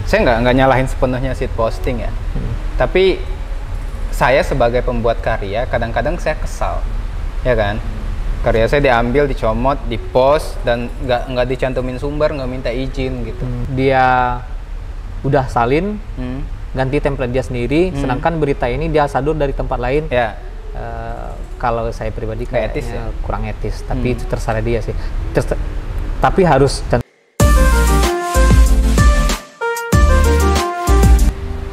Saya nggak nyalahin sepenuhnya shit posting ya. Tapi saya sebagai pembuat karya kadang-kadang saya kesal, ya kan? Karya saya diambil, dicomot, dipost dan nggak dicantumin sumber, nggak minta izin gitu. Dia udah salin, ganti template dia sendiri, sedangkan berita ini dia sadur dari tempat lain. Ya. Kalau saya pribadi kayaknya etis ya? kurang etis, tapi itu terserah dia sih. Tapi harus.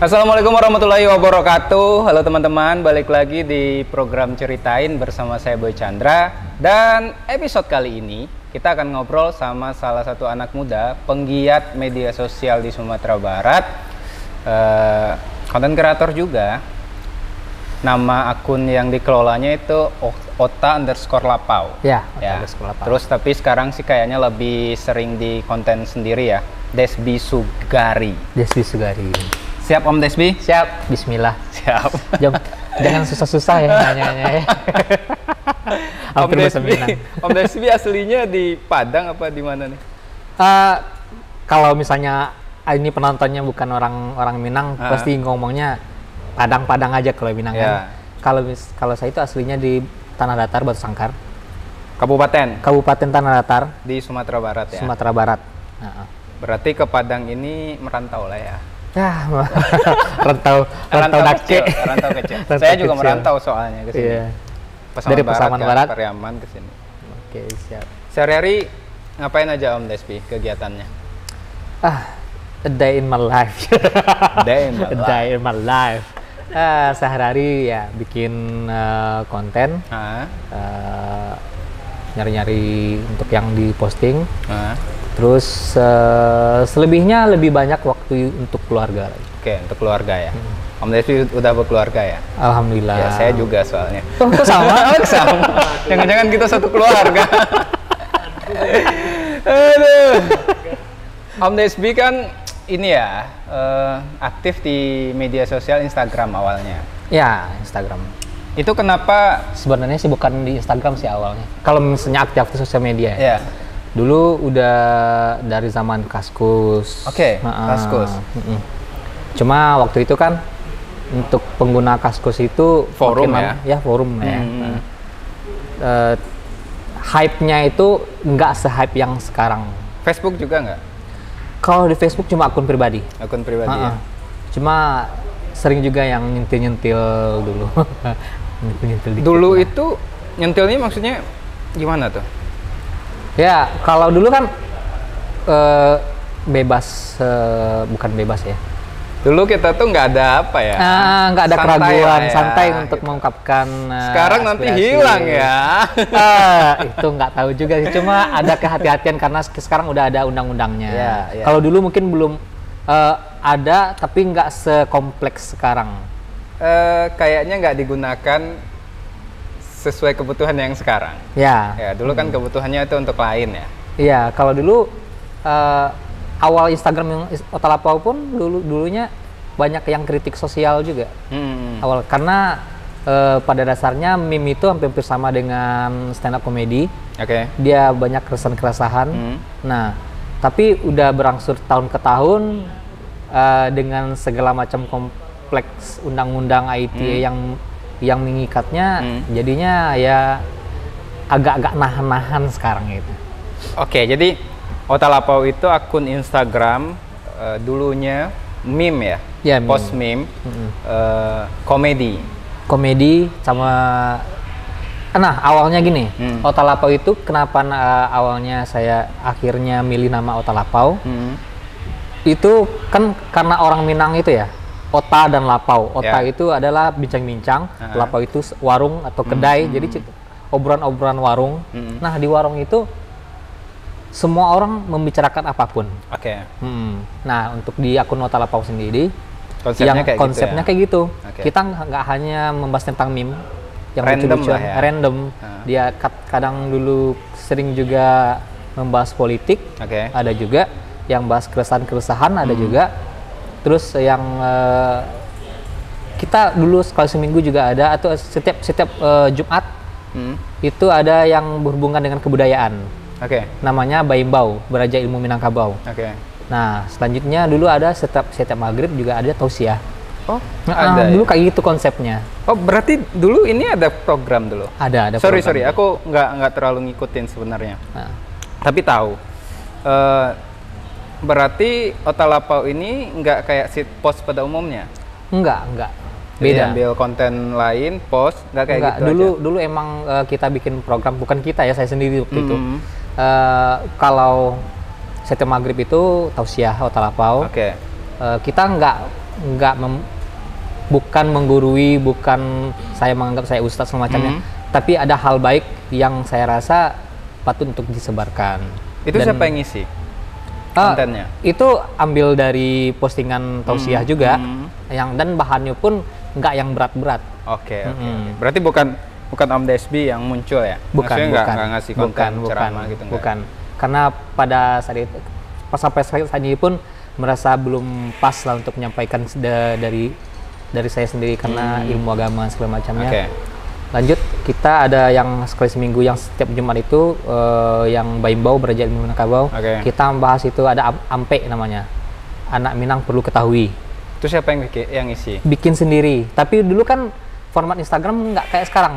Assalamualaikum warahmatullahi wabarakatuh. Halo teman-teman, balik lagi di program Ceritain bersama saya Boy Chandra. Dan episode kali ini kita akan ngobrol sama salah satu anak muda penggiat media sosial di Sumatera Barat, konten kreator juga. Nama akun yang dikelolanya itu ota_lapau. Ya, ota_lapau. Terus tapi sekarang sih kayaknya lebih sering di konten sendiri ya, Desby Sugari. Desby Sugari. Siap Om Desby? Siap. Bismillah. Siap. Jangan susah-susah ya nanya-nanya ya. Om Desby aslinya di Padang apa di mana nih? Kalau misalnya ini penontonnya bukan orang Minang, pasti ngomongnya Padang aja kalau Minang kan. Kalau saya itu aslinya di Tanah Datar, Batu Sangkar. Kabupaten Tanah Datar di Sumatera Barat ya. Sumatera Barat. Berarti ke Padang ini merantau lah ya. Ya, rantau kecil. Saya juga merantau soalnya ke sini. Iya. Dari Pasaman Barat, Pariaman ke sini. Oke, siap. Sehari-hari ngapain aja Om Desby kegiatannya? A day in my life. Day in my life. Sehari-hari ya bikin konten, nyari-nyari untuk yang diposting. Terus selebihnya lebih banyak waktu untuk keluarga. Oke, untuk keluarga ya. Om Desby udah berkeluarga ya? Alhamdulillah. Ya, saya juga soalnya. Oh, sama? Sama. Jangan-jangan kita satu keluarga. Aduh. Om Desby kan ini ya, aktif di media sosial Instagram awalnya. Ya, Instagram. Itu kenapa? Sebenarnya sih bukan di Instagram sih awalnya. Kalau misalnya aktif di sosial media ya. Dulu udah dari zaman Kaskus. Oke, Kaskus. Cuma waktu itu kan untuk pengguna Kaskus itu forum ya? Ya forum ya. Hype-nya itu nggak se-hype yang sekarang. Facebook juga nggak? Kalau di Facebook cuma akun pribadi. Akun pribadi ya? Cuma sering juga yang nyentil-nyentil dulu. Nyentil-nyentil dikit. Dulu itu nyentilnya maksudnya gimana tuh? Ya, kalau dulu kan bebas, bukan bebas ya. Dulu kita tuh nggak ada apa ya? Nggak ada keraguan, ya, santai untuk gitu. Mengungkapkan sekarang nanti hilang ya? Itu nggak tahu juga sih. Cuma ada kehati-hatian karena sekarang udah ada undang-undangnya. Ya. Kalau dulu mungkin belum ada, tapi nggak sekompleks sekarang. Kayaknya nggak digunakan sesuai kebutuhan yang sekarang. Ya. Dulu kan kebutuhannya itu untuk lain ya. Iya, kalau dulu awal Instagram yang ota_lapau pun dulunya banyak yang kritik sosial juga. Awal karena pada dasarnya meme itu hampir sama dengan stand up comedy. Oke. Dia banyak keresahan-keresahan. Nah, tapi udah berangsur tahun ke tahun dengan segala macam kompleks undang-undang ITE yang mengikatnya, jadinya ya agak-agak nahan-nahan sekarang gitu. Oke, jadi ota_lapau itu akun Instagram dulunya meme ya? Ya, post meme, komedi sama. Nah, awalnya gini, ota_lapau itu kenapa awalnya saya akhirnya milih nama ota_lapau? Itu kan karena orang Minang itu ya. Ota dan lapau. Ota itu adalah bincang-bincang, lapau itu warung atau kedai, jadi obrolan-obrolan warung. Nah, di warung itu semua orang membicarakan apapun. Oke. Nah, untuk di akun ota_lapau sendiri, konsepnya kayak gitu. Kita nggak hanya membahas tentang meme yang lucu-lucuan, random. Dia kadang dulu sering juga membahas politik. Ada juga yang bahas keresahan-keresahan, ada juga. Terus yang kita dulu sekali seminggu juga ada, atau setiap Jumat itu ada yang berhubungan dengan kebudayaan. Namanya Baimbau, Beraja Ilmu Minangkabau. Nah, selanjutnya dulu ada setiap maghrib juga ada tausiah. Oh, ada dulu ya? kayak gitu konsepnya. Oh, berarti dulu ini ada program dulu? Ada Sorry, program. aku nggak terlalu ngikutin sebenarnya. Nah. Tapi tahu. Berarti Otalapau ini nggak kayak sit post pada umumnya? Enggak. Jadi Beda. ambil konten lain, post, nggak kayak gitu Dulu emang kita bikin program, bukan kita ya, saya sendiri waktu itu. Hmm. Kalau setiap maghrib itu tausiah Otalapau. Oke. Kita bukan menggurui, bukan saya menganggap saya ustadz semacamnya, tapi ada hal baik yang saya rasa patut untuk disebarkan. Itu siapa yang ngisi kontennya? Itu ambil dari postingan tausiah juga, dan bahannya pun nggak yang berat-berat. Oke. Berarti bukan Om Desbi yang muncul ya? Bukan. Nggak ngasih konten ceramah gitu? Bukan. Karena pada saat itu, sampai saat ini pun merasa belum pas lah untuk menyampaikan dari saya sendiri karena ilmu agama segala macamnya. Okay. Lanjut, kita ada yang sekali seminggu yang setiap Jumat itu yang Baimbau belajar ilmu Minangkabau. Okay. Kita membahas itu ada Ampe namanya, anak Minang perlu ketahui. Itu siapa yang isi? Bikin sendiri. Tapi dulu kan format Instagram nggak kayak sekarang.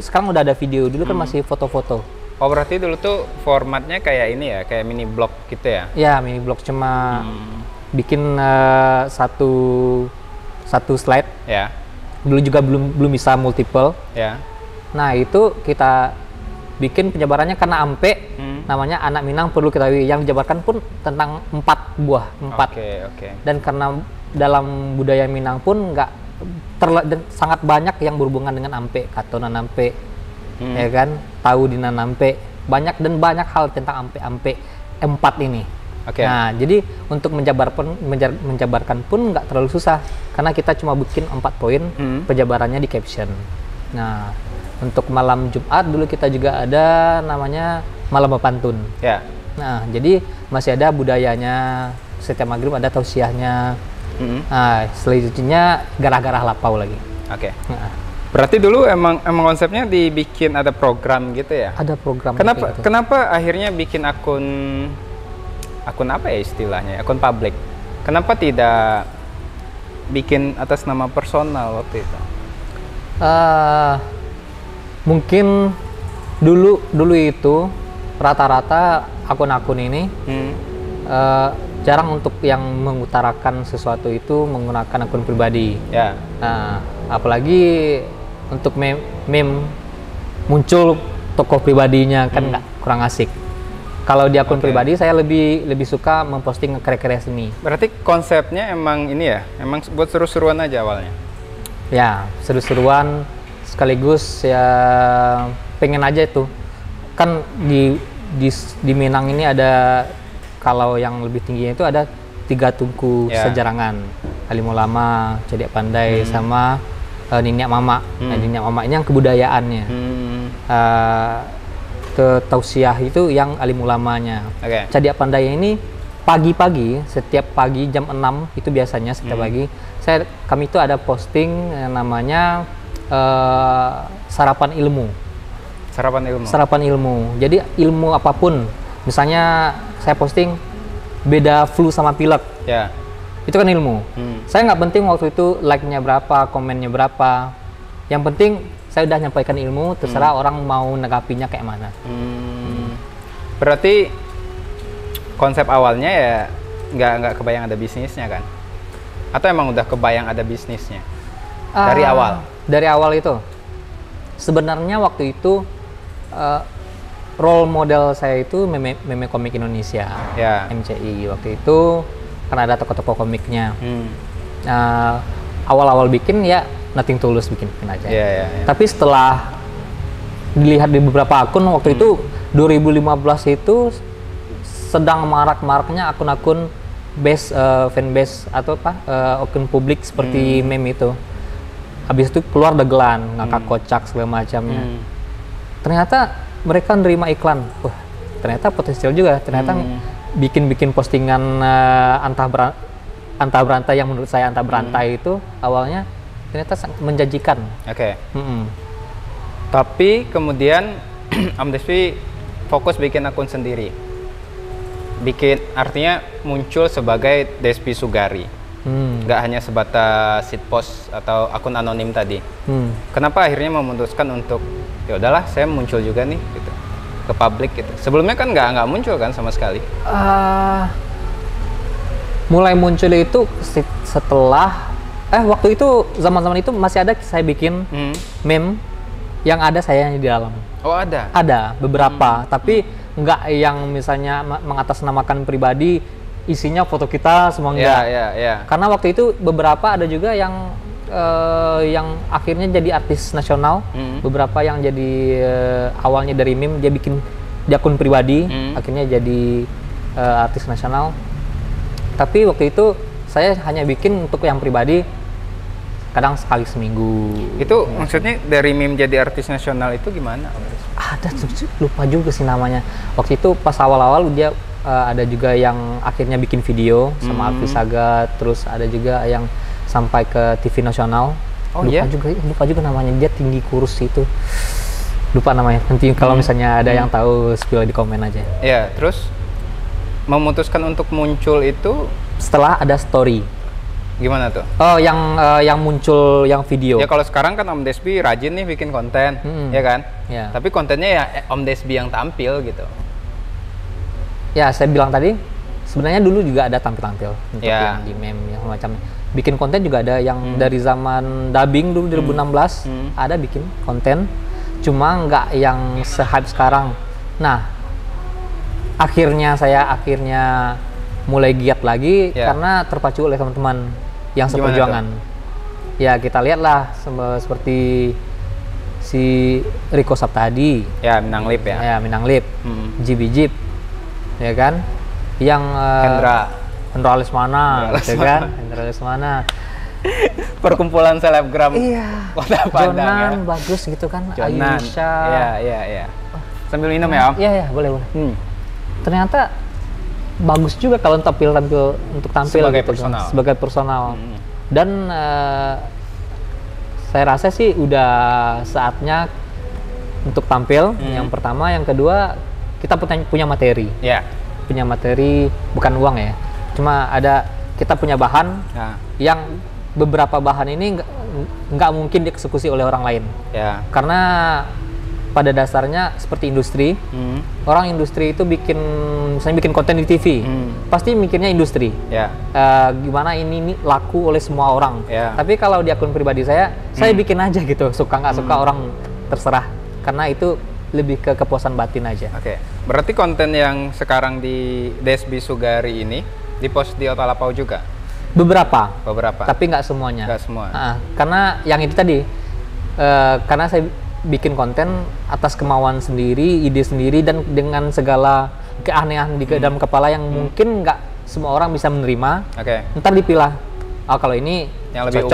Sekarang udah ada video. Dulu kan masih foto-foto. Oh, berarti dulu tuh formatnya kayak ini ya, kayak mini blog gitu ya? Ya, mini blog, cuma bikin satu slide. Ya. Dulu juga belum bisa multiple. Ya. Nah, itu kita bikin penjabarannya karena Ampe, namanya anak Minang perlu ketahui, yang dijabarkan pun tentang 4 buah. Oke. Dan karena dalam budaya Minang pun dan sangat banyak yang berhubungan dengan Ampe, katonan Ampe, ya kan, tahu di Nanampe, banyak hal tentang Ampe 4 ini. Okay. Nah, jadi untuk menjabarkan pun nggak terlalu susah karena kita cuma bikin 4 poin, penjabarannya di caption. Nah, untuk malam Jumat dulu kita juga ada namanya malam pantun. Ya. Nah, jadi masih ada budayanya, setiap maghrib ada tausiahnya. Nah, selanjutnya garah-garah lapau lagi. Oke. Nah. Berarti dulu emang konsepnya dibikin ada program gitu ya? Ada program. Kenapa akhirnya bikin akun apa ya istilahnya? Akun publik. Kenapa tidak bikin atas nama personal waktu itu? Mungkin dulu itu rata-rata akun-akun ini jarang untuk yang mengutarakan sesuatu itu menggunakan akun pribadi. Ya. Nah, apalagi untuk meme muncul tokoh pribadinya kan kurang asik. Kalau di akun pribadi saya lebih suka memposting karya-karya seni. Berarti konsepnya emang ini ya, emang buat seru-seruan aja awalnya. Ya, seru-seruan sekaligus ya pengen aja itu. Kan di Minang ini ada, kalau yang lebih tingginya itu ada 3 tungku sejarangan. Alim Ulama, Cediak Pandai, sama Niniak Mama. Nah, Niniak Mama ini yang kebudayaannya. Tausiah itu yang alim ulamanya. Cediak Pandai ini pagi-pagi, setiap pagi jam 6 itu biasanya setiap pagi kami itu ada posting namanya sarapan ilmu. Sarapan ilmu. Jadi ilmu apapun. Misalnya saya posting beda flu sama pilek. Ya. Itu kan ilmu. Saya nggak penting waktu itu like-nya berapa, komennya berapa. Yang penting saya udah nyampaikan ilmu, terserah orang mau nanggapinya kayak mana. Berarti konsep awalnya ya nggak kebayang ada bisnisnya kan? Atau emang udah kebayang ada bisnisnya dari awal? Dari awal itu sebenarnya waktu itu role model saya itu meme komik Indonesia, MCI. Waktu itu kan ada tokoh-tokoh komiknya. Awal-awal bikin ya nothing tulus bikin aja. Tapi setelah dilihat di beberapa akun waktu itu 2015 itu sedang marak-maraknya akun-akun fanbase atau akun publik seperti meme itu. Habis itu keluar dagelan, ngakak kocak segala macamnya. Ternyata mereka nerima iklan. Wah, ternyata potensial juga. Ternyata bikin postingan antah berantai yang menurut saya antah berantai itu awalnya ternyata menjanjikan. Tapi kemudian Om Desbi fokus bikin akun sendiri. bikin, artinya muncul sebagai Desbi Sugari. Nggak hanya sebatas seed post atau akun anonim tadi. Kenapa akhirnya memutuskan untuk ya udahlah saya muncul juga nih gitu ke publik gitu. Sebelumnya kan nggak muncul kan sama sekali. Mulai muncul itu setelah waktu itu zaman-zaman itu masih ada saya bikin meme yang ada saya di dalam. Oh ada? Ada beberapa, tapi nggak yang misalnya mengatasnamakan pribadi, isinya foto kita semua enggak. Karena waktu itu beberapa ada juga yang akhirnya jadi artis nasional, beberapa yang jadi awalnya dari meme dia bikin di akun pribadi, akhirnya jadi artis nasional. Tapi waktu itu saya hanya bikin untuk yang pribadi, kadang sekali seminggu. Itu maksudnya dari meme jadi artis nasional itu gimana? Ada, lupa juga sih namanya. Waktu itu pas awal-awal dia ada juga yang akhirnya bikin video sama Alfi Saga, terus ada juga yang sampai ke TV nasional. Lupa juga namanya, dia tinggi kurus itu. Lupa namanya. Nanti kalau misalnya ada yang tahu spill di komen aja. Ya, terus memutuskan untuk muncul itu setelah ada story. Gimana tuh? Oh, yang muncul yang video. Ya kalau sekarang kan Om Desbi rajin nih bikin konten, ya kan? Ya. Tapi kontennya ya Om Desbi yang tampil gitu. Ya, saya bilang tadi sebenarnya dulu juga ada tampil-tampil untuk yang di meme yang macam bikin konten juga ada yang dari zaman dubbing dulu 2016 ada bikin konten, cuma nggak yang se-hype sekarang. Nah, saya akhirnya mulai giat lagi karena terpacu oleh teman-teman yang seperjuangan. Ya kita lihatlah seperti si Riko Saptadi. Ya Minanglip ya. Ya Minanglip, Jib, ya kan? Yang Hendra Lesmana, ya kan? Hendra Lesmana. Perkumpulan selebgram Kota Padang. Jonan bagus gitu kan? Jonan. Ayusha. Iya. Sambil minum ya Om? Iya boleh. Ternyata bagus juga kalau tampil untuk tampil sebagai gitu, personal. Sebagai personal. Dan saya rasa sih udah saatnya untuk tampil. Yang pertama, yang kedua kita punya materi. Punya materi, bukan uang ya. Cuma kita punya bahan yang beberapa bahan ini nggak mungkin dieksekusi oleh orang lain. Karena pada dasarnya seperti industri, orang industri itu misalnya bikin konten di TV, pasti mikirnya industri. Gimana ini laku oleh semua orang. Tapi kalau di akun pribadi saya bikin aja gitu, suka nggak suka orang terserah, karena itu lebih ke kepuasan batin aja. Berarti konten yang sekarang di Desbi Sugari ini dipost di Otalapau juga? Beberapa. Tapi nggak semuanya. Nggak semua. Karena yang itu tadi, karena saya bikin konten atas kemauan sendiri, ide sendiri, dan dengan segala keanehan di dalam kepala yang mungkin nggak semua orang bisa menerima. Ntar dipilah, kalau ini yang lebih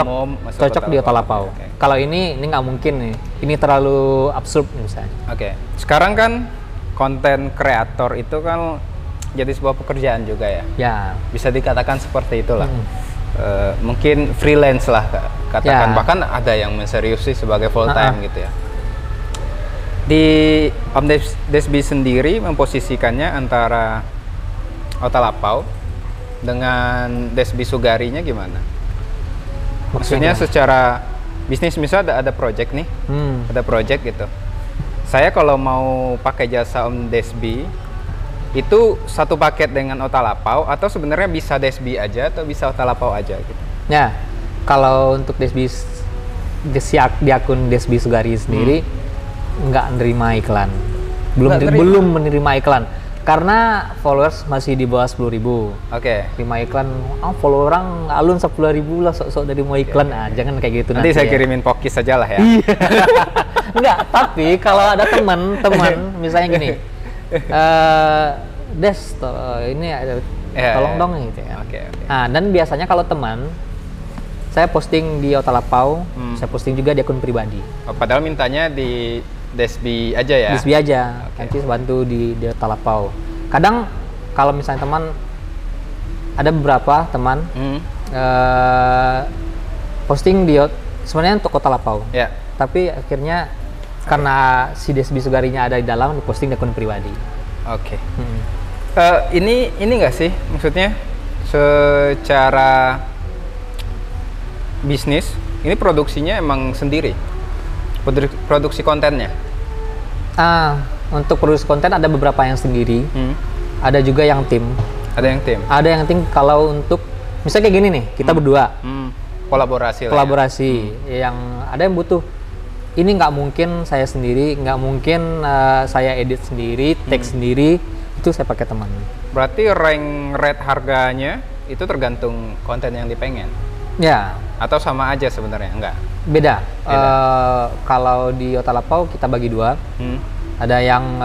cocok di Otalapau. Kalau ini nggak mungkin nih, ini terlalu absurd misalnya. Sekarang kan konten kreator itu kan jadi sebuah pekerjaan juga ya. Bisa dikatakan seperti itulah. Mungkin freelance lah katakan, bahkan ada yang menseriusi sebagai full time gitu ya. Di Om Desbi sendiri memposisikannya antara Otalapau dengan Desbi Sugarinya gimana? Maksudnya secara bisnis, misal ada project nih, ada project gitu. Saya kalau mau pakai jasa Om Desbi, itu satu paket dengan Otalapau atau sebenarnya bisa Desbi aja atau bisa Otalapau aja gitu? Ya, kalau untuk Desbi di akun Desbi Sugari sendiri nggak menerima iklan, belum menerima iklan karena followers masih di bawah 10.000. Terima iklan, follow orang alun 10.000 lah, sok-sok dari mau iklan. Jangan kayak gitu. Nanti saya kirimin pokis aja lah ya. Enggak, tapi kalau ada teman misalnya gini, Des, ini ada tolong dong gitu ya. Dan biasanya kalau teman, saya posting di Otalapau, saya posting juga di akun pribadi. Padahal mintanya di Desbi aja ya? Desbi aja, nanti bantu di Otalapau. Kadang kalau misalnya teman, ada beberapa teman posting sebenarnya untuk Otalapau, tapi akhirnya karena si Desbi Sugarinya ada di dalam, diposting di akun pribadi. Ini nggak sih, maksudnya secara bisnis ini produksinya emang sendiri, produksi kontennya? Untuk produksi konten ada beberapa yang sendiri, ada juga yang tim. Ada yang tim kalau untuk misalnya kayak gini nih, kita berdua kolaborasi yang ada yang butuh ini, nggak mungkin saya sendiri, nggak mungkin saya edit sendiri, take sendiri, itu saya pakai teman. Berarti rank rate harganya itu tergantung konten yang dipengen? Ya. Atau sama aja sebenarnya? Enggak? Beda. Kalau di Otalapau kita bagi dua. Ada yang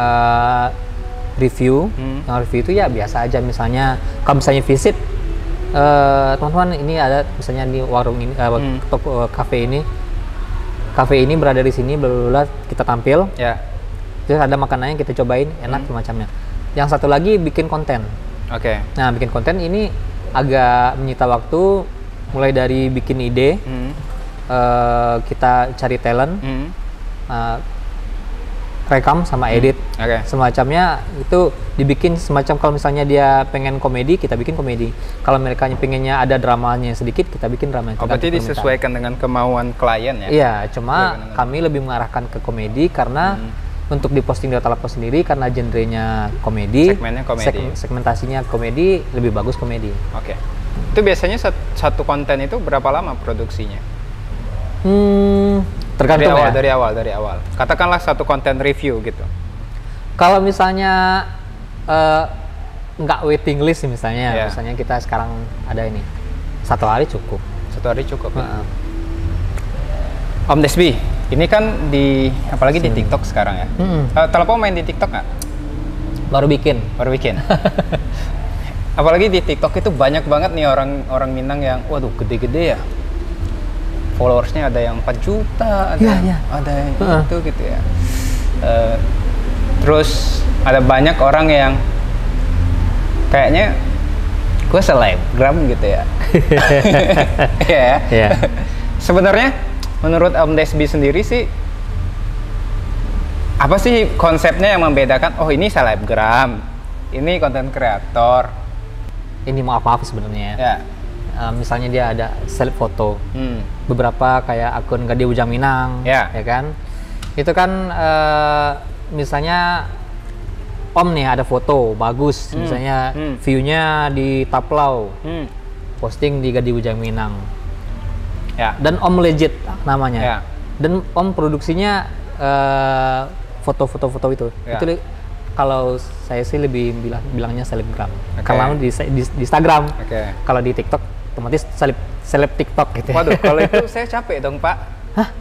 review. Yang review itu ya biasa aja. Misalnya kalau misalnya visit, teman-teman ini ada misalnya di warung ini, toko kafe ini berada di sini, bla kita tampil. Ya. Terus ada makanannya kita cobain, enak semacamnya. Yang satu lagi bikin konten. Oke. Nah, bikin konten ini agak menyita waktu, mulai dari bikin ide, kita cari talent, rekam sama edit, semacamnya itu dibikin semacam. Kalau misalnya dia pengen komedi, kita bikin komedi. Kalau mereka pengennya ada dramanya sedikit, kita bikin drama. Berarti disesuaikan dengan kemauan klien ya? Iya, cuma kami lebih mengarahkan ke komedi karena untuk diposting di Otalapau sendiri karena genrenya komedi, segmennya komedi, segmentasinya komedi, lebih bagus komedi. Oke. Itu biasanya satu konten itu berapa lama produksinya? Tergantung dari awal. Katakanlah satu konten review gitu. Kalau misalnya nggak waiting list misalnya, misalnya kita sekarang ada ini, 1 hari cukup. 1 hari cukup. Om Desbi, ini kan apalagi di TikTok sekarang ya. Otalapau main di TikTok nggak? Baru bikin. Apalagi di TikTok itu banyak banget nih orang Minang yang, waduh, gede-gede ya. Followersnya ada yang 4 juta, ada yang itu gitu ya. Terus ada banyak orang yang kayaknya gue selebgram gitu ya. Iya. Sebenarnya menurut Om Desbi sendiri sih, apa sih konsepnya yang membedakan? Oh, ini selebgram, ini konten kreator. Ini maaf sebenarnya. Ya. Misalnya dia ada seleb foto, beberapa kayak akun Gade Ujang Minang, ya kan? Itu kan misalnya Om nih ada foto bagus, misalnya view-nya di Taplau, posting di Gade Ujang Minang, dan Om legit namanya, dan Om produksinya foto-foto itu. Itu kalau saya sih lebih bilangnya selebgram. Kalau di Instagram, kalau di TikTok otomatis seleb TikTok gitu. Waduh, kalau itu saya capek dong, Pak. Hah?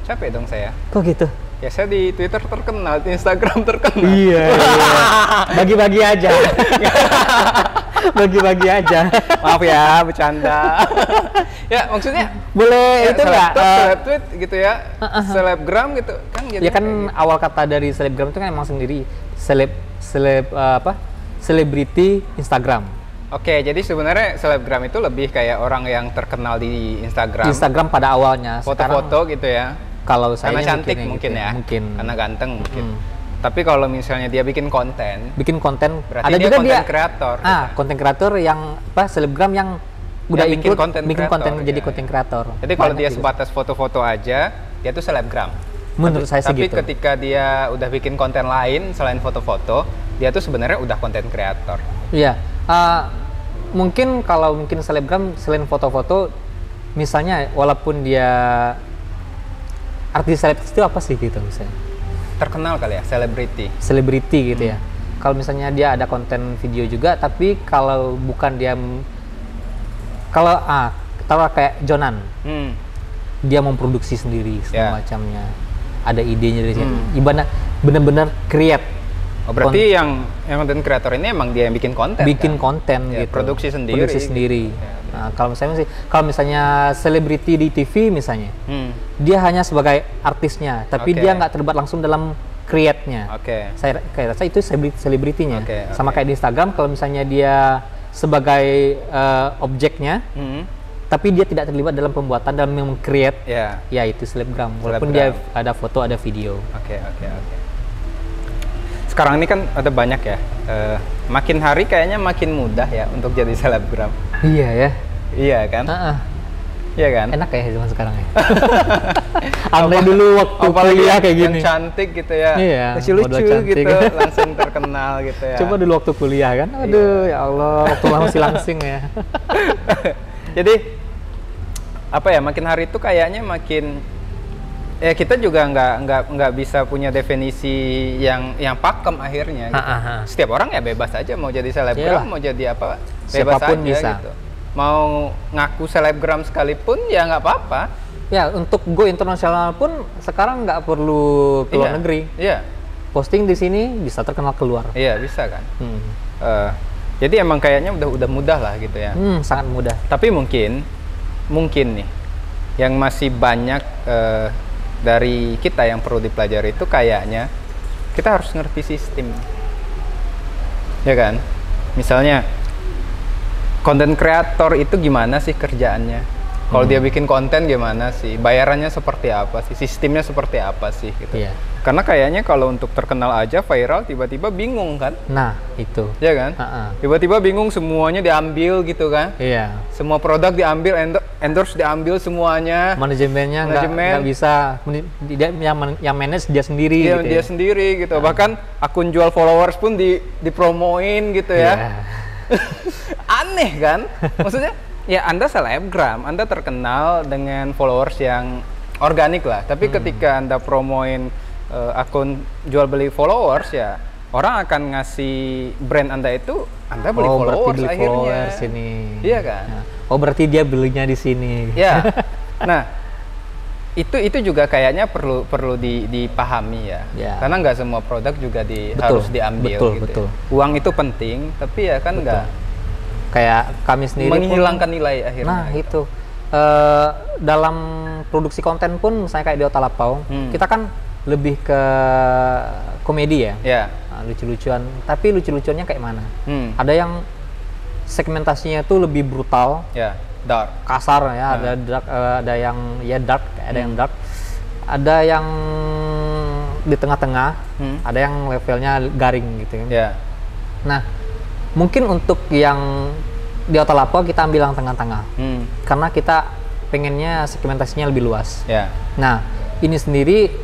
Capek dong saya. Kok gitu? Ya saya di Twitter terkenal, di Instagram terkenal. Iya. Bagi-bagi aja. Bagi-bagi aja. Maaf ya, bercanda. Ya, maksudnya boleh itu nggak? Seleb tweet gitu ya, selebgram gitu kan? Ya kan gitu. Awal kata dari selebgram itu kan emang sendiri selebriti Instagram. Oke, jadi sebenarnya selebgram itu lebih kayak orang yang terkenal di Instagram. Instagram pada awalnya. Foto-foto gitu ya. Kalau saya karena cantik mungkin gitu ya. Mungkin. Karena ganteng mungkin. Tapi kalau misalnya dia bikin konten, berarti ada juga konten kreator. Konten kreator yang selebgram yang udah bikin konten jadi konten kreator. Jadi kalau dia sebatas foto-foto aja, dia tuh selebgram. Menurut saya segitu. Tapi ketika dia udah bikin konten lain selain foto-foto, dia tuh sebenarnya udah konten kreator. Iya. Mungkin kalau selebgram selain foto-foto, misalnya walaupun dia artis seleb itu apa sih gitu misalnya? Terkenal kali ya, selebriti gitu ya. Kalau misalnya dia ada konten video juga, tapi kalau bukan dia, kalau kayak Jonan, dia memproduksi sendiri semacamnya, ada idenya dari sini. Ibarat benar-benar create. Oh, berarti yang konten kreator ini emang dia yang bikin konten. Konten gitu. Produksi sendiri. Nah, kalau misalnya selebriti di TV misalnya, dia hanya sebagai artisnya, tapi dia nggak terlibat langsung dalam create-nya. Saya rasa itu selebritinya. Sama kayak di Instagram, kalau misalnya dia sebagai objeknya, tapi dia tidak terlibat dalam pembuatan, dalam meng-create, ya itu selebgram. Walaupun dia ada foto, ada video. sekarang ini kan ada banyak ya, makin hari kayaknya makin mudah ya untuk jadi selebgram. Iya ya. Iya kan? Iya kan? Enak ya zaman sekarang ya. Andai dulu waktu kuliah kayak gini. Yang cantik gitu ya. Iya. Lucu gitu, langsung terkenal gitu ya. Coba dulu waktu kuliah kan. Aduh, ya Allah, waktu masih langsing ya. Jadi apa ya? Makin hari itu kayaknya makin ya kita juga nggak bisa punya definisi yang pakem akhirnya. Gitu. Setiap orang ya bebas aja mau jadi selebgram, mau jadi apa, bebas siapapun aja bisa. gitu. Mau ngaku selebgram sekalipun ya nggak apa-apa. Ya, untuk go internasional pun sekarang nggak perlu keluar negeri. Iya. Posting di sini bisa terkenal keluar. Iya, bisa kan. Jadi emang kayaknya udah mudah lah gitu ya. Sangat mudah. Tapi mungkin nih yang masih banyak dari kita yang perlu dipelajari itu kayaknya kita harus ngerti sistem. Ya kan? Misalnya konten kreator itu gimana sih kerjaannya? Kalau dia bikin konten gimana sih? Bayarannya seperti apa sih? Sistemnya seperti apa sih? Gitu. Iya. Karena kayaknya kalau untuk terkenal aja viral tiba-tiba bingung kan? Nah itu. Ya kan? Tiba-tiba bingung semuanya diambil gitu kan? Iya. Semua produk diambil, endorse diambil semuanya. Manajemennya nggak bisa. Yang manage dia sendiri. Iya, gitu dia sendiri gitu. Bahkan akun jual followers pun dipromoin gitu ya. Aneh kan? Maksudnya ya Anda selebgram, Anda terkenal dengan followers yang organik lah. Tapi ketika Anda promoin akun jual beli followers ya orang akan ngasih brand Anda itu Anda beli followers beli akhirnya. Followers ini. Iya kan? Oh berarti dia belinya di sini. Ya. Nah itu juga kayaknya perlu dipahami ya. Karena nggak semua produk juga harus diambil gitu. Uang itu penting, tapi ya kan nggak kayak kami sendiri menghilangkan nilai akhirnya. Nah itu dalam produksi konten pun misalnya kayak di Otalapau, kita kan lebih ke komedi ya. Lucu-lucuan, tapi lucu-lucuannya kayak mana? Ada yang segmentasinya tuh lebih brutal. Dark, kasar ya, ada dark, ada yang dark, ada yang dark, ada yang di tengah-tengah, ada yang levelnya garing gitu kan. Nah, mungkin untuk yang di Otalapau kita ambil yang tengah-tengah, karena kita pengennya segmentasinya lebih luas. Nah, ini sendiri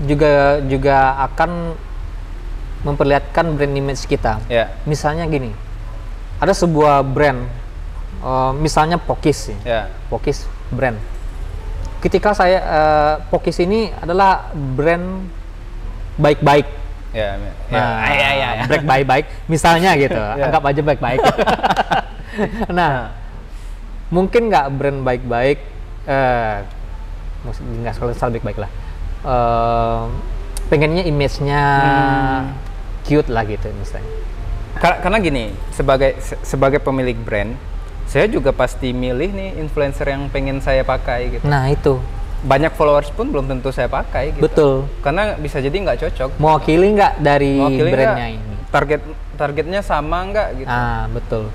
juga akan memperlihatkan brand image kita. Misalnya gini, ada sebuah brand. Misalnya Pokis, Pokis brand. Ketika saya Pokis ini adalah brand baik-baik. Brand baik-baik, misalnya gitu. Anggap aja baik-baik. Nah, mungkin nggak brand baik-baik, nggak selalu baik-baik lah. Pengennya image-nya cute lah gitu misalnya. Karena gini, sebagai pemilik brand, saya juga pasti milih nih influencer yang pengen saya pakai gitu. Nah itu. Banyak followers pun belum tentu saya pakai gitu. Betul. Karena bisa jadi nggak cocok. Mewakili nggak dari brandnya ini? Targetnya sama nggak gitu. Betul.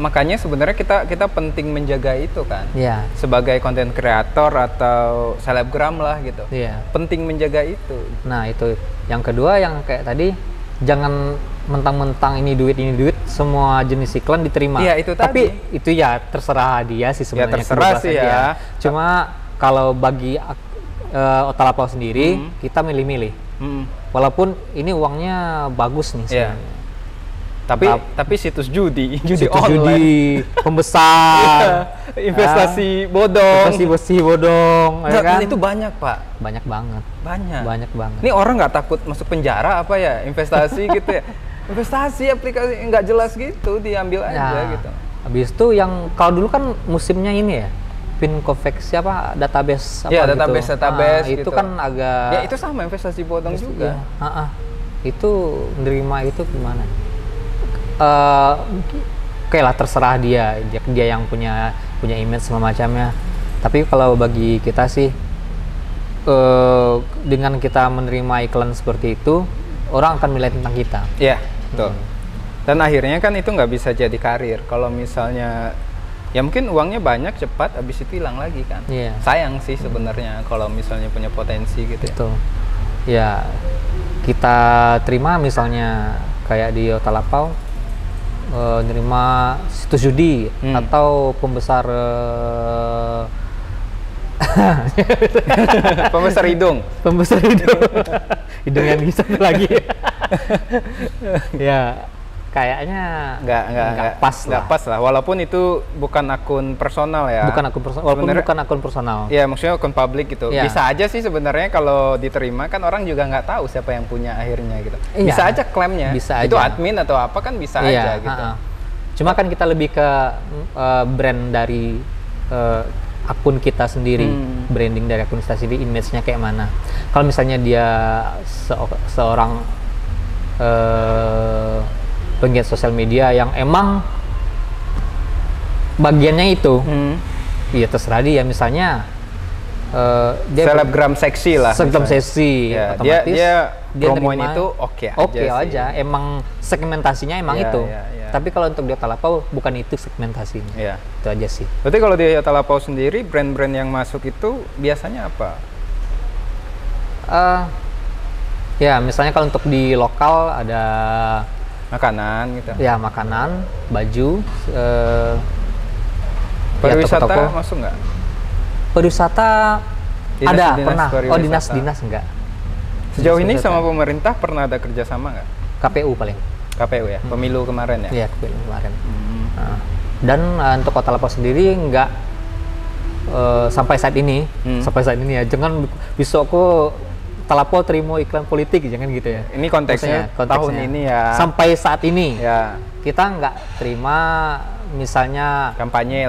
Makanya sebenarnya kita penting menjaga itu kan. Sebagai konten kreator atau selebgram lah gitu. Penting menjaga itu. Nah itu. Yang kedua yang kayak tadi, jangan mentang-mentang ini duit, semua jenis iklan diterima. Itu tapi tadi. Itu ya terserah dia sih sebenarnya. Terserah sih ya. Cuma kalau bagi Otalapau sendiri, kita milih-milih. Walaupun ini uangnya bagus nih sebenarnya. Tapi situs judi online. Pembesar. Investasi bodong. Investasi bodong. Ya kan? Itu banyak Pak. Banyak banget. Banyak banget. Ini orang nggak takut masuk penjara apa ya? Investasi gitu ya? Investasi aplikasi nggak jelas gitu, diambil aja gitu. Habis itu yang kalau dulu kan musimnya ini ya, Fincovex siapa database apa gitu. Database itu gitu. kan agak. Ya itu sama investasi bodong juga. Itu menerima itu gimana? Oke lah terserah dia yang punya image segala macamnya. Tapi kalau bagi kita sih, dengan kita menerima iklan seperti itu, orang akan menilai tentang kita. Betul. Dan akhirnya kan itu nggak bisa jadi karir. Kalau misalnya ya mungkin uangnya banyak cepat, habis itu hilang lagi kan. Sayang sih sebenarnya kalau misalnya punya potensi gitu. Betul. Ya kita terima misalnya kayak di Otalapau nerima situs judi atau pembesar pembesar hidung hidung yang bisa lagi ya kayaknya nggak pas lah walaupun itu bukan akun personal ya, bukan akun personal ya, maksudnya akun publik gitu ya. Bisa aja sih sebenarnya kalau diterima kan orang juga nggak tahu siapa yang punya akhirnya gitu ya. Bisa aja klaimnya bisa itu aja. Admin atau apa kan bisa aja gitu. Cuma kan kita lebih ke brand dari akun kita sendiri, branding dari akun kita sendiri, image-nya kayak mana. Kalau misalnya dia seorang penggiat sosial media yang emang bagiannya itu, ya terserah dia. Misalnya dia selebgram seksi lah, selebgram seksi, ya, otomatis dia promoin itu oke aja. Emang segmentasinya emang itu. Tapi kalau untuk di Otalapau bukan itu segmentasinya. Itu aja sih. Berarti kalau di Otalapau sendiri brand-brand yang masuk itu biasanya apa? Ya misalnya kalau untuk di lokal ada makanan gitu. Ya makanan, baju. Pariwisata ya, toko-toko. Masuk nggak? Pariwisata ada pernah. Pariwisata. Dinas enggak. Sejauh ini sama pemerintah pernah ada kerjasama nggak? KPU paling. KPU ya, pemilu kemarin ya? Iya, pemilu kemarin. Dan untuk Otalapau sendiri nggak sampai saat ini ya, jangan besok kok Otalapau terima iklan politik, jangan gitu ya. Ini konteksnya tahun ini ya. Sampai saat ini ya. Kita nggak terima misalnya kampanye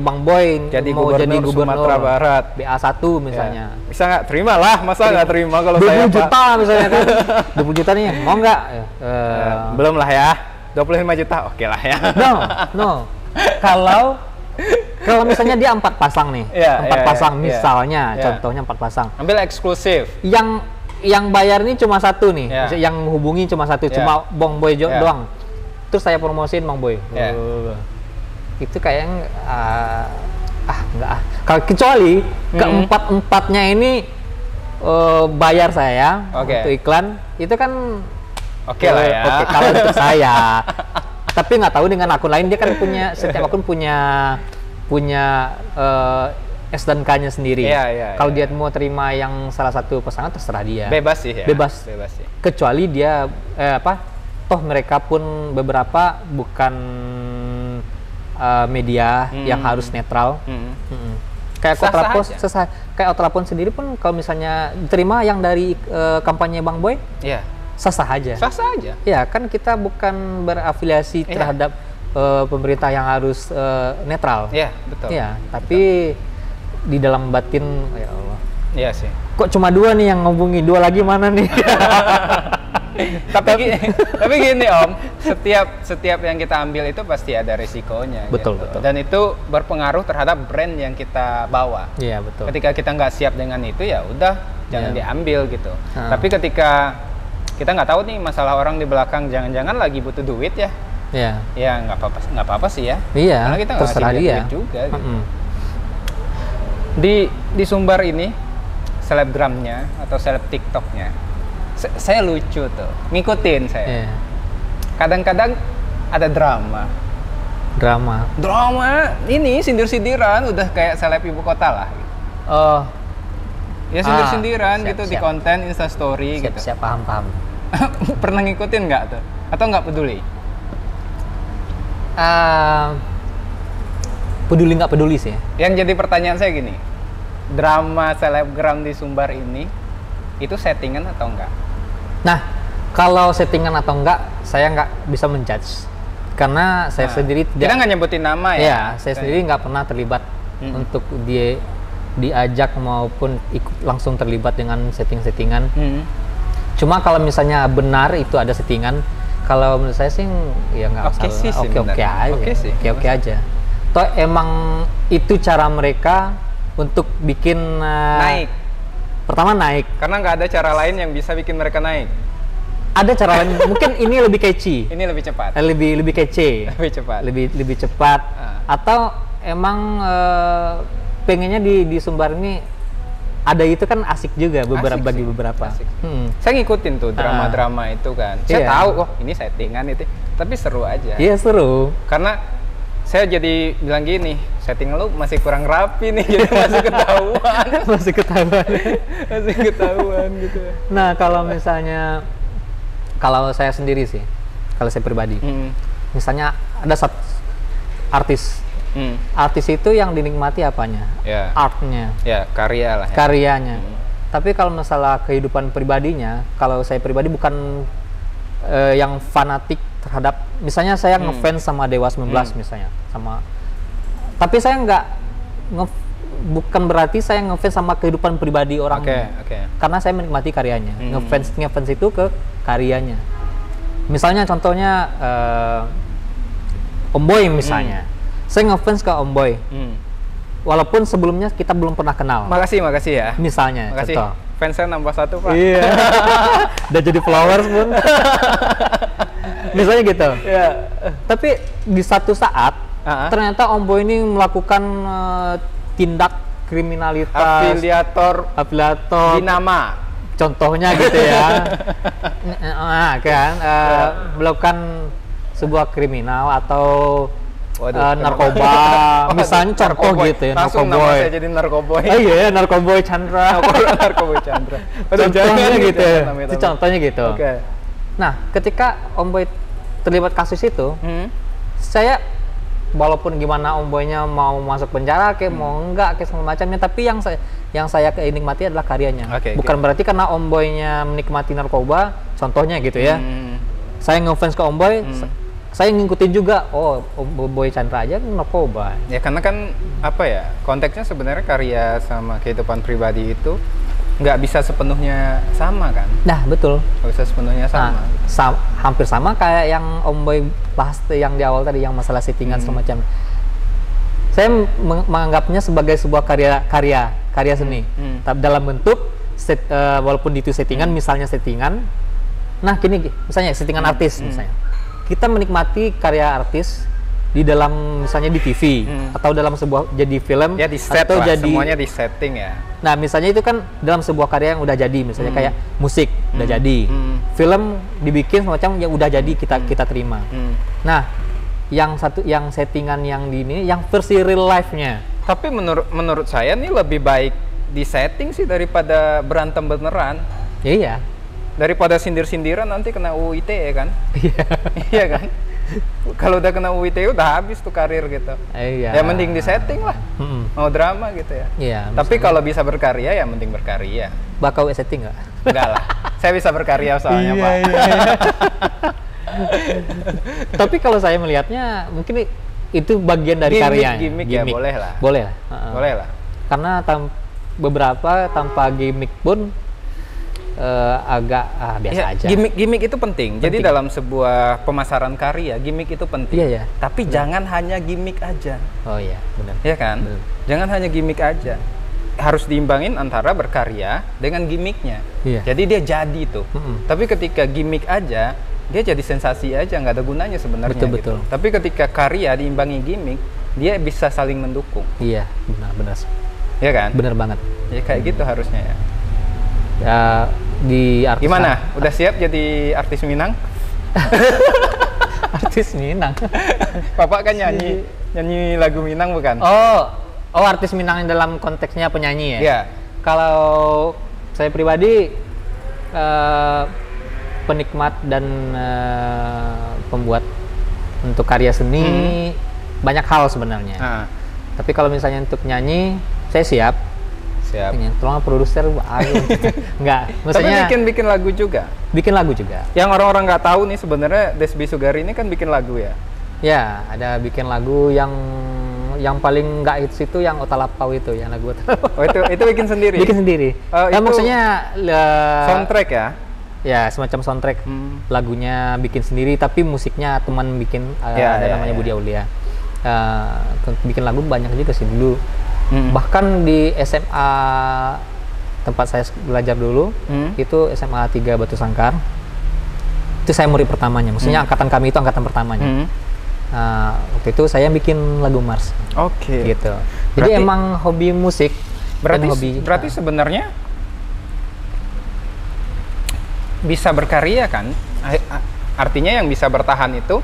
Bang Boy mau jadi gubernur Sumatera Barat BA1 misalnya. Ya. Bisa nggak terima lah, masa nggak terima kalau 20 juta misalnya kan. 20 juta nih, mau nggak? Belum lah ya, 25 juta oke lah ya. No. Kalau misalnya dia 4 pasang nih, 4 pasang misalnya, contohnya 4 pasang. Ambil eksklusif. Yang bayar ini cuma satu nih, yang hubungi cuma satu, cuma Bang Boy doang. Terus saya promosiin Bang Boy. Itu kayaknya enggak. Kalau kecuali keempat-empatnya ini bayar saya untuk iklan, itu kan oke lah ya. Oke kalau untuk saya. Tapi nggak tahu dengan akun lain, dia kan punya, setiap akun punya SDK-nya sendiri. Kalau dia mau terima yang salah satu pasangan, terserah dia. Bebas sih ya. Bebas sih. Kecuali dia toh mereka pun beberapa bukan media yang harus netral. Kayak Otalapau sendiri pun kalau misalnya diterima yang dari kampanye Bang Boy, sah-sah aja. Ya kan kita bukan berafiliasi terhadap pemerintah yang harus netral. Iya, betul. Ya, tapi di dalam batin, ya Allah. Iya sih. Kok cuma 2 nih yang ngubungi, 2 lagi mana nih? tapi gini Om, setiap yang kita ambil itu pasti ada risikonya. Betul. Dan itu berpengaruh terhadap brand yang kita bawa. Iya, betul. Ketika kita nggak siap dengan itu, ya udah jangan diambil gitu. Tapi ketika kita nggak tahu nih masalah orang di belakang, jangan-jangan lagi butuh duit ya. Ya nggak apa-apa sih ya. Iya. Karena kita nggak ngasih duit juga. Gitu. Di Sumbar ini selebgramnya atau seleb TikToknya. Saya lucu tuh, ngikutin saya. Kadang-kadang ada drama. Ini sindir-sindiran, udah kayak seleb ibu kota lah. Gitu. Ya sindir-sindiran gitu di konten Instastory gitu. Siap, paham. Pernah ngikutin nggak tuh? Atau nggak peduli? Peduli nggak peduli sih. Yang jadi pertanyaan saya gini, drama selebgram di Sumbar ini itu settingan atau enggak? Nah, kalau settingan atau enggak, saya nggak bisa menjudge. Karena saya sendiri tidak... Kita nggak nyebutin nama ya? Iya, saya sendiri nggak pernah terlibat untuk diajak maupun ikut langsung terlibat dengan setting-settingan. Cuma kalau misalnya benar itu ada settingan, kalau menurut saya sih ya nggak masalah. Oke aja. Toh emang itu cara mereka untuk bikin naik. Pertama naik. Karena nggak ada cara lain yang bisa bikin mereka naik. Ada cara lain. Mungkin ini lebih catchy. Ini lebih cepat. Lebih catchy. Lebih cepat. Atau emang pengennya di Sumbar ini ada itu kan asik juga bagi beberapa. Asik. Saya ngikutin tuh drama-drama itu kan. Saya tahu, oh ini settingan itu, tapi seru aja. Iya seru. Karena saya jadi bilang gini, setting lu masih kurang rapi nih, jadi masih ketahuan. Masih ketahuan. Masih ketahuan gitu. Nah kalau misalnya, kalau saya sendiri sih, kalau saya pribadi, misalnya ada satu artis, artis itu yang dinikmati apanya? Ya. Artnya. Ya, karya lah. Ya. Karyanya. Tapi kalau masalah kehidupan pribadinya, kalau saya pribadi bukan yang fanatik terhadap, misalnya saya ngefans sama Dewa 19 misalnya, tapi saya bukan berarti saya ngefans sama kehidupan pribadi orangnya. Karena saya menikmati karyanya. Ngefans itu ke karyanya. Misalnya contohnya Om Boy misalnya. Saya ngefans ke Om Boy. Walaupun sebelumnya kita belum pernah kenal. Makasih ya. Misalnya, makasih. contoh. Fansnya nambah 1, Pak. Iya. Udah jadi followers pun. Misalnya gitu. Iya. Tapi di satu saat ternyata Om Boy ini melakukan tindak kriminalitas. Afiliator. Dinama. Contohnya gitu ya. Melakukan sebuah kriminal atau narkoba, misalnya contoh gitu ya, langsung nama saya jadi narkoboy. Oh iya, narkoboy Chandra. Narkoboy Chandra. Contohnya gitu ya, itu contohnya gitu. Okay. Nah, ketika Om Boy terlibat kasus itu, saya walaupun gimana Om Boynya mau masuk penjara, kayak mau enggak, kayak segala macamnya, tapi yang saya nikmati adalah karyanya. Bukan berarti karena Om Boynya menikmati narkoba, contohnya gitu ya. Saya ngefans ke Om Boy, saya ngikutin juga, oh Boy Chandra aja narkoba. Ya karena kan apa ya, konteksnya sebenarnya karya sama kehidupan pribadi itu nggak bisa sepenuhnya sama kan? Nah betul. Nggak bisa sepenuhnya sama. Hampir sama kayak yang Om Boy bahas yang di awal tadi, yang masalah settingan semacam. Saya menganggapnya sebagai sebuah karya seni, tapi dalam bentuk walaupun itu settingan, misalnya settingan. Nah gini, misalnya settingan artis misalnya. Kita menikmati karya artis di dalam, misalnya di TV atau dalam sebuah jadi film ya, di set atau lah, jadi semuanya di setting ya. Nah misalnya itu kan dalam sebuah karya yang udah jadi, misalnya kayak musik udah jadi, film dibikin semacam yang udah jadi, kita terima. Nah yang settingan yang di ini yang versi real life-nya. Tapi menurut saya nih lebih baik di setting sih daripada berantem beneran. Iya. Daripada sindir-sindiran nanti kena UU ITE kan? Iya kan? Kalau udah kena UU ITE udah habis tuh karir gitu. Iya. Ya mending di setting lah. Mau drama gitu ya. Iya. Tapi kalau bisa berkarya ya mending berkarya. Bakal setting nggak? Enggak lah. Saya bisa berkarya soalnya Pak. Iya. Tapi kalau saya melihatnya mungkin itu bagian dari karyanya. Gimmick ya boleh lah. Boleh lah. Boleh lah. Karena beberapa tanpa gimmick pun agak biasa aja. Gimmick itu penting. Jadi dalam sebuah pemasaran karya, gimmick itu penting. Iya. Tapi jangan hanya gimmick aja. Oh iya, benar. Iya kan? Benar. Jangan hanya gimmick aja. Harus diimbangin antara berkarya dengan gimmicknya. Iya. Jadi dia jadi tuh. Tapi ketika gimmick aja, dia jadi sensasi aja, nggak ada gunanya sebenarnya. Betul. Gitu. Tapi ketika karya diimbangi gimmick, dia bisa saling mendukung. Iya, benar. Iya kan? Benar banget. Ya kayak gitu harusnya ya. Ya, di artis gimana? Udah siap jadi artis Minang? Artis Minang. Bapak kan nyanyi lagu Minang bukan? Oh, artis Minang dalam konteksnya penyanyi ya? Iya. Kalau saya pribadi penikmat dan pembuat untuk karya seni banyak hal sebenarnya. Tapi kalau misalnya untuk nyanyi, saya siap. Tolong produser enggak, maksudnya tapi bikin lagu juga. Yang orang-orang nggak tahu nih sebenarnya Desby Sugari ini kan bikin lagu ya. Ya, ada bikin lagu yang paling nggak hits itu yang Otalapau itu, yang lagu Otalapau. Oh itu bikin sendiri. Ya maksudnya soundtrack ya. Ya semacam soundtrack. Lagunya bikin sendiri tapi musiknya teman bikin, ada namanya Budi Aulia. Bikin lagu banyak juga sih dulu. Bahkan di SMA tempat saya belajar dulu, itu SMA 3 Batu Sangkar, itu saya murid pertamanya, maksudnya angkatan kami itu angkatan pertamanya. Waktu itu saya bikin lagu Mars. Gitu. Jadi emang hobi musik Berarti sebenarnya bisa berkarya kan? Artinya yang bisa bertahan itu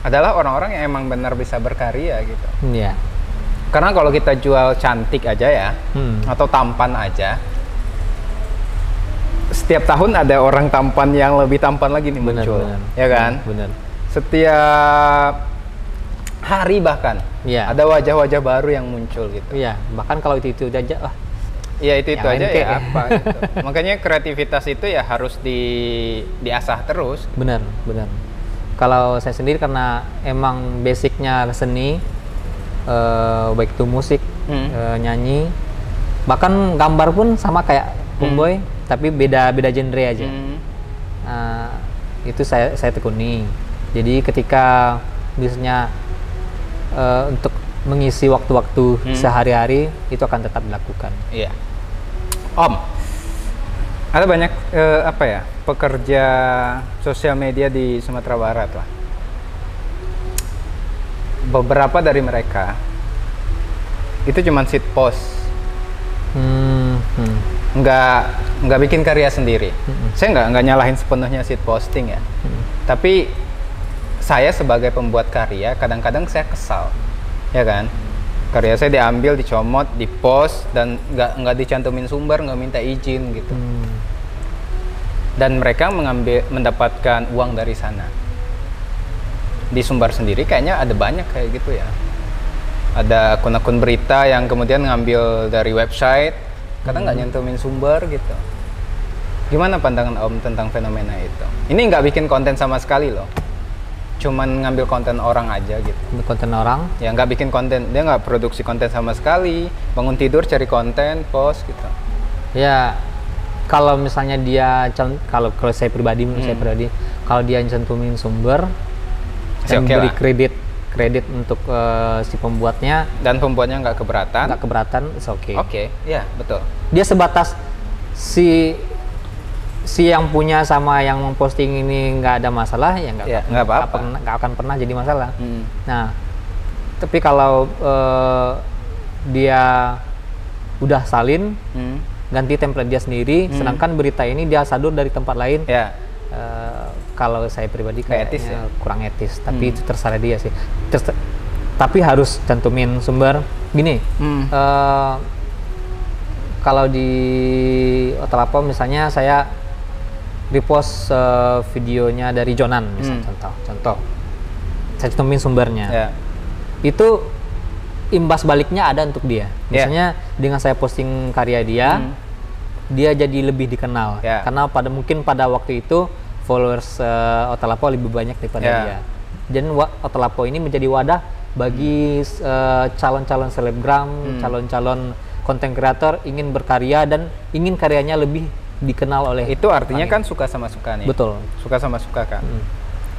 adalah orang-orang yang emang benar bisa berkarya gitu. Iya. Karena kalau kita jual cantik aja ya, atau tampan aja, setiap tahun ada orang tampan yang lebih tampan lagi nih muncul, ya kan? Benar. Setiap hari bahkan ada wajah-wajah baru yang muncul gitu. Iya, bahkan kalau itu aja, ya itu aja ya apa gitu. Makanya kreativitas itu ya harus diasah terus. Benar. Kalau saya sendiri karena emang basicnya seni, baik itu musik, nyanyi, bahkan gambar pun sama kayak Pumboy, tapi beda genre aja. Itu saya tekuni. Jadi ketika misalnya untuk mengisi waktu-waktu sehari-hari itu akan tetap dilakukan. Iya. Om, ada banyak pekerja sosial media di Sumatera Barat lah. Beberapa dari mereka itu cuma sit post, nggak bikin karya sendiri. Saya nggak nyalahin sepenuhnya sit posting ya, tapi saya sebagai pembuat karya kadang-kadang saya kesal, ya kan? Karya saya diambil, dicomot, dipost dan nggak dicantumin sumber, nggak minta izin gitu. Dan mereka mendapatkan uang dari sana. Di Sumbar sendiri kayaknya ada banyak kayak gitu ya. Ada akun-akun berita yang kemudian ngambil dari website, kadang nggak nyantumin sumber gitu. Gimana pandangan Om tentang fenomena itu? Ini nggak bikin konten sama sekali loh. Cuman ngambil konten orang aja gitu. Konten orang? Ya nggak bikin konten, dia nggak produksi konten sama sekali. Bangun tidur cari konten, post gitu. Ya, kalau misalnya dia, kalau saya pribadi, kalau dia cantumin sumber dan beri kredit untuk si pembuatnya, dan pembuatnya nggak keberatan, it's okay. Oke, ya betul. Dia sebatas si yang punya sama yang memposting ini nggak ada masalah, ya nggak akan pernah jadi masalah. Nah, tapi kalau dia udah salin, ganti template dia sendiri, sedangkan berita ini dia sadur dari tempat lain. Kalau saya pribadi kayaknya kurang etis, tapi itu terserah dia sih. Tapi harus cantumin sumber. Gini, kalau di Otalapo misalnya saya repost videonya dari Jonan, misalnya contoh, saya cantumin sumbernya. Itu imbas baliknya ada untuk dia. Misalnya dengan saya posting karya dia jadi lebih dikenal. Karena mungkin pada waktu itu followers Otalapo lebih banyak daripada dia. Dan Otalapo ini menjadi wadah bagi calon-calon selebgram, calon-calon konten kreator ingin berkarya dan ingin karyanya lebih dikenal oleh. Itu artinya kan suka sama suka nih. Betul. Suka sama suka kan.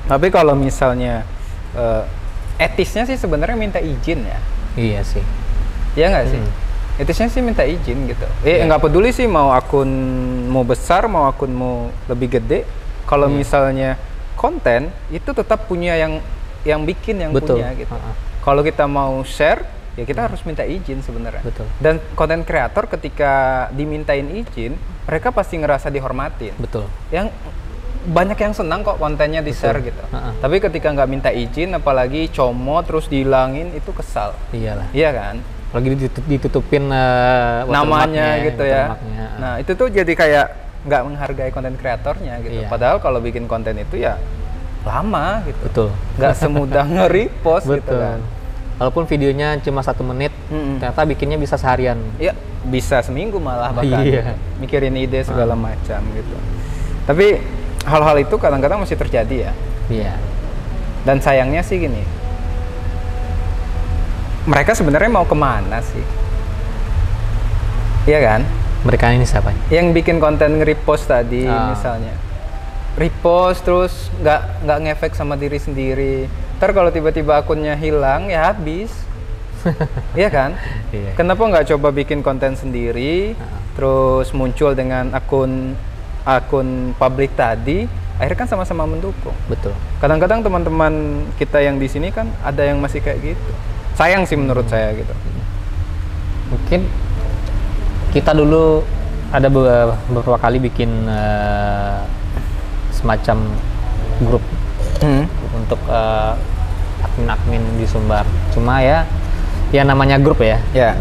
Tapi kalau misalnya etisnya sih sebenarnya minta izin ya. Iya sih. Iya nggak sih? Etisnya sih minta izin gitu. Nggak peduli sih mau akunmu besar, mau akunmu lebih gede. Kalau misalnya konten itu tetap punya yang bikin yang punya gitu. Kalau kita mau share, ya kita harus minta izin sebenarnya. Betul. Dan konten kreator ketika dimintain izin, mereka pasti ngerasa dihormatin. Betul. Yang banyak yang senang kok kontennya di-share gitu. Tapi ketika nggak minta izin, apalagi comot terus dihilangin, itu kesal. Iyalah. Iya kan? Lagi ditutupin namanya gitu ya. Nah itu tuh jadi kayak nggak menghargai konten kreatornya gitu. Padahal kalau bikin konten itu ya lama gitu. Betul. Nggak semudah nge-repost gitu kan. Walaupun videonya cuma 1 menit, ternyata bikinnya bisa seharian. Iya, bisa seminggu malah bahkan. Gitu. Mikirin ide segala macam gitu. Tapi hal-hal itu kadang-kadang masih terjadi ya. Iya. Dan sayangnya sih gini, mereka sebenarnya mau kemana sih? Iya kan? Mereka ini siapa? Yang bikin konten nge-repost tadi misalnya. Repost terus nggak ngefek sama diri sendiri. Ntar kalau tiba-tiba akunnya hilang ya habis. Iya kan? Kenapa nggak coba bikin konten sendiri, terus muncul dengan akun publik tadi, akhirnya kan sama-sama mendukung. Betul. Kadang-kadang teman-teman kita yang di sini kan ada yang masih kayak gitu. Sayang sih menurut saya gitu. Mungkin kita dulu ada beberapa kali bikin semacam grup untuk admin-admin di Sumbar. Cuma ya namanya grup ya. Ya.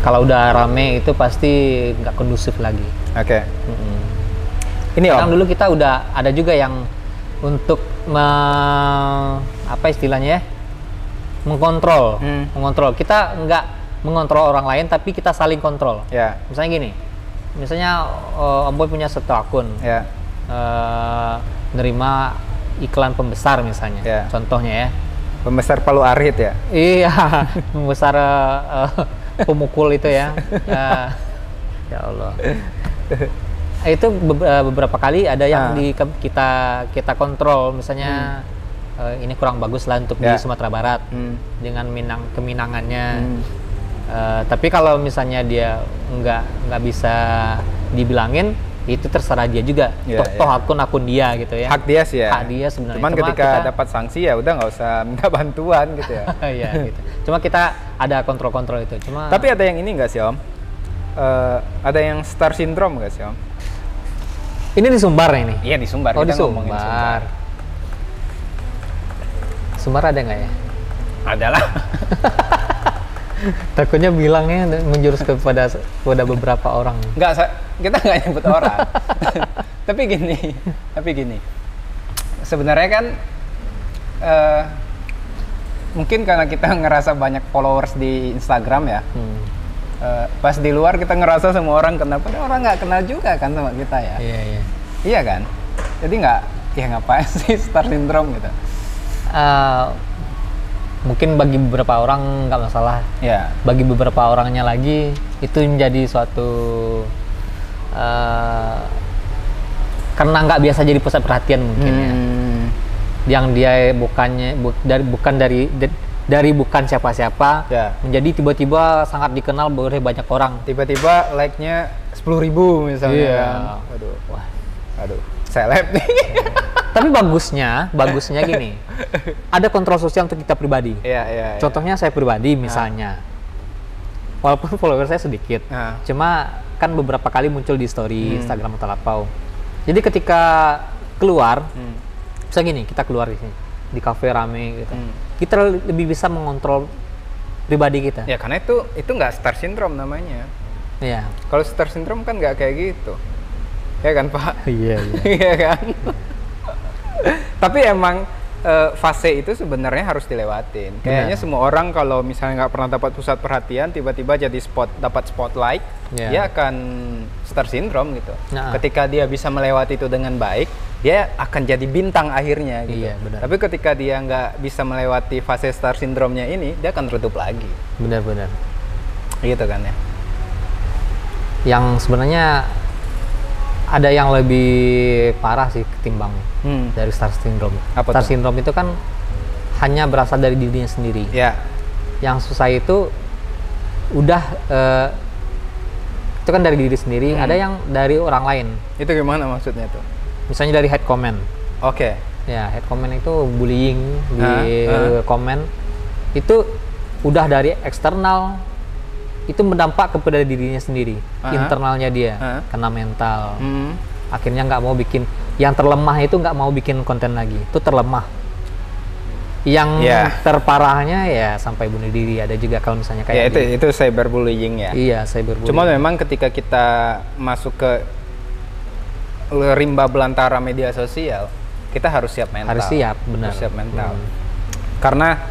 Kalau udah rame itu pasti nggak kondusif lagi. Oke. Ini Om. Dulu kita udah ada juga yang untuk apa istilahnya ya? Mengontrol. Mengontrol. Kita nggak mengontrol orang lain, tapi kita saling kontrol. Ya. Misalnya gini. Misalnya Om Boy punya satu akun. Ya. Nerima iklan pembesar misalnya. Ya. Contohnya ya. Pembesar Palu Arit ya? Iya, pembesar pemukul itu ya. Ya Allah. Itu beberapa kali ada yang kita kontrol, misalnya ini kurang bagus lah untuk di Sumatera Barat dengan keminangannya. Tapi kalau misalnya dia nggak bisa dibilangin, itu terserah dia juga. Toh akun dia gitu ya. Hak dia sih ya. Hak dia sebenarnya. Cuman ketika dapat sanksi ya udah nggak usah minta bantuan gitu ya. Iya gitu. Cuma kita ada kontrol-kontrol itu. Tapi ada yang ini nggak sih Om? Ada yang star syndrome nggak sih Om? Ini di Sumbar ini? Iya di Sumbar. Oh, di Sumbar. Sumbar ada nggak ya? Ada lah. Takutnya bilangnya menjurus kepada beberapa orang. Enggak, kita nggak nyebut orang. Tapi gini. Sebenarnya kan mungkin karena kita ngerasa banyak followers di Instagram ya. Pas di luar kita ngerasa semua orang kenal, padahal orang nggak kenal juga kan sama kita ya. Iya kan. Jadi ngapain sih star syndrome gitu. Mungkin bagi beberapa orang nggak masalah. Bagi beberapa orangnya lagi itu menjadi suatu karena nggak biasa jadi pusat perhatian mungkin ya. Yang dia bukan siapa-siapa, menjadi tiba-tiba sangat dikenal oleh banyak orang. Tiba-tiba like-nya 10.000 misalnya. Kan? Aduh, seleb nih. Tapi bagusnya gini, ada kontrol sosial untuk kita pribadi. Contohnya saya pribadi misalnya, walaupun follower saya sedikit, cuma kan beberapa kali muncul di story Instagram Otalapau. Jadi ketika keluar, misalnya gini, kita keluar di sini, di kafe rame gitu, kita lebih bisa mengontrol pribadi kita. Ya karena itu nggak star syndrome namanya. Iya. Kalau star syndrome kan nggak kayak gitu, ya kan Pak? Iya. Iya kan. Tapi emang fase itu sebenarnya harus dilewatin. Kayaknya semua orang kalau misalnya nggak pernah dapat pusat perhatian, tiba-tiba jadi dapat spotlight, dia akan star syndrome gitu. Ketika dia bisa melewati itu dengan baik, dia akan jadi bintang akhirnya gitu. Iya, benar. Tapi ketika dia nggak bisa melewati fase star syndrome-nya ini, dia akan redup lagi. Benar-benar. Gitu kan ya. Yang sebenarnya ada yang lebih parah sih ketimbang dari star syndrome. Star syndrome itu kan hanya berasal dari dirinya sendiri. Yang susah itu udah itu kan dari diri sendiri. Ada yang dari orang lain. Itu gimana maksudnya tuh? Misalnya dari hate comment. Oke. Ya, hate comment itu bullying di komen. Itu udah dari eksternal, itu berdampak kepada dirinya sendiri, internalnya dia kena mental. Akhirnya nggak mau bikin, yang terlemah itu nggak mau bikin konten lagi, itu terlemah. Yang terparahnya ya sampai bunuh diri ada juga kalau misalnya kayak itu cyberbullying ya. Iya, cyberbullying. Cuma memang ketika kita masuk ke rimba belantara media sosial, kita harus siap mental. Harus siap, benar. Harus siap mental. Karena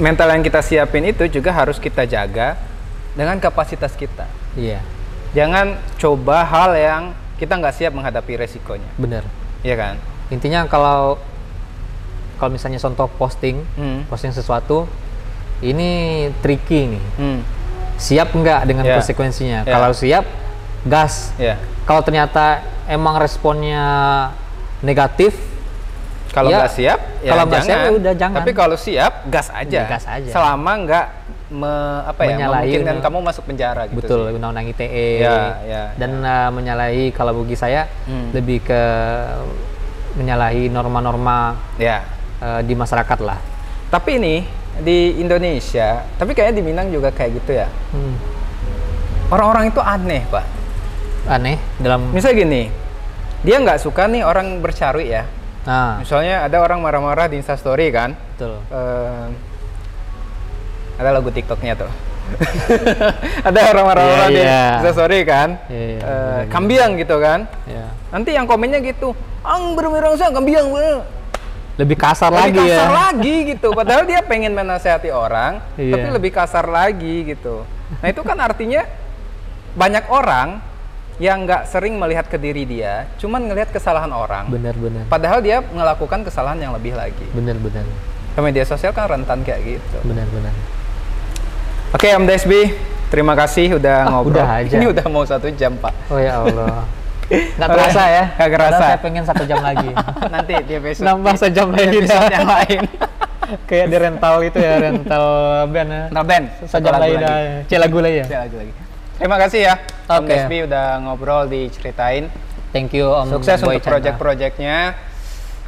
mental yang kita siapin itu juga harus kita jaga dengan kapasitas kita. Iya. Jangan coba hal yang kita nggak siap menghadapi resikonya. Benar. Iya kan? Intinya kalau misalnya contoh posting sesuatu, ini tricky nih. Siap nggak dengan konsekuensinya? Kalau siap, gas. Kalau ternyata emang responnya negatif, kalau nggak siap, kalau nggak siap ya udah jangan. Tapi kalau siap, gas aja. Gas aja. Selama nggak memungkinkan kamu masuk penjara gitu. Betul, sih. Undang-Undang ITE. Dan menyalahi, kalau bagi saya lebih ke menyalahi norma-norma di masyarakat lah. Tapi ini di Indonesia, tapi kayaknya di Minang juga kayak gitu ya. Orang-orang itu aneh, Pak. Aneh dalam. Misalnya gini, dia nggak suka nih orang bercarui ya. Nah, Misalnya ada orang marah-marah di Instastory kan. betul. Ada lagu TikToknya tuh. Ada orang marah-marah di Instastory kan. Kambiang gitu kan. Iya. Nanti yang komennya gitu, ang bermerang saya kambiang. Lebih kasar Lebih lagi kasar ya. lagi gitu. Padahal dia pengen menasehati orang, Iya. tapi lebih kasar lagi gitu. Nah itu kan artinya banyak orang yang nggak sering melihat ke diri dia, cuman ngelihat kesalahan orang. Benar-benar. Padahal dia melakukan kesalahan yang lebih lagi. Benar-benar. Ke media sosial kan rentan kayak gitu. Benar-benar. Oke Om Desbi, terima kasih udah ngobrol. Udah aja. Ini udah mau 1 jam Pak. Oh ya Allah. Nggak terasa ya? Nggak kerasa. Padahal saya pengen 1 jam lagi. Nanti di episode Nambah sejam di lagi episode yang lain. Kayak di rental itu ya, rental band ya. Nah Ben, Sejam lagi dah. Lagu lagi ya. Lagi. Terima kasih ya Om Oke. Desbi udah ngobrol diceritain. Thank you Om. Sukses Boy untuk Chandra. project-projectnya.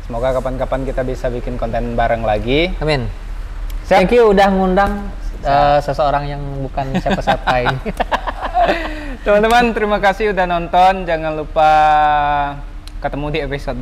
Semoga kapan-kapan kita bisa bikin konten bareng lagi. Amin. Siap. Thank you udah ngundang seseorang yang bukan siapa-siapa ini. Teman-teman, terima kasih udah nonton. Jangan lupa ketemu di episode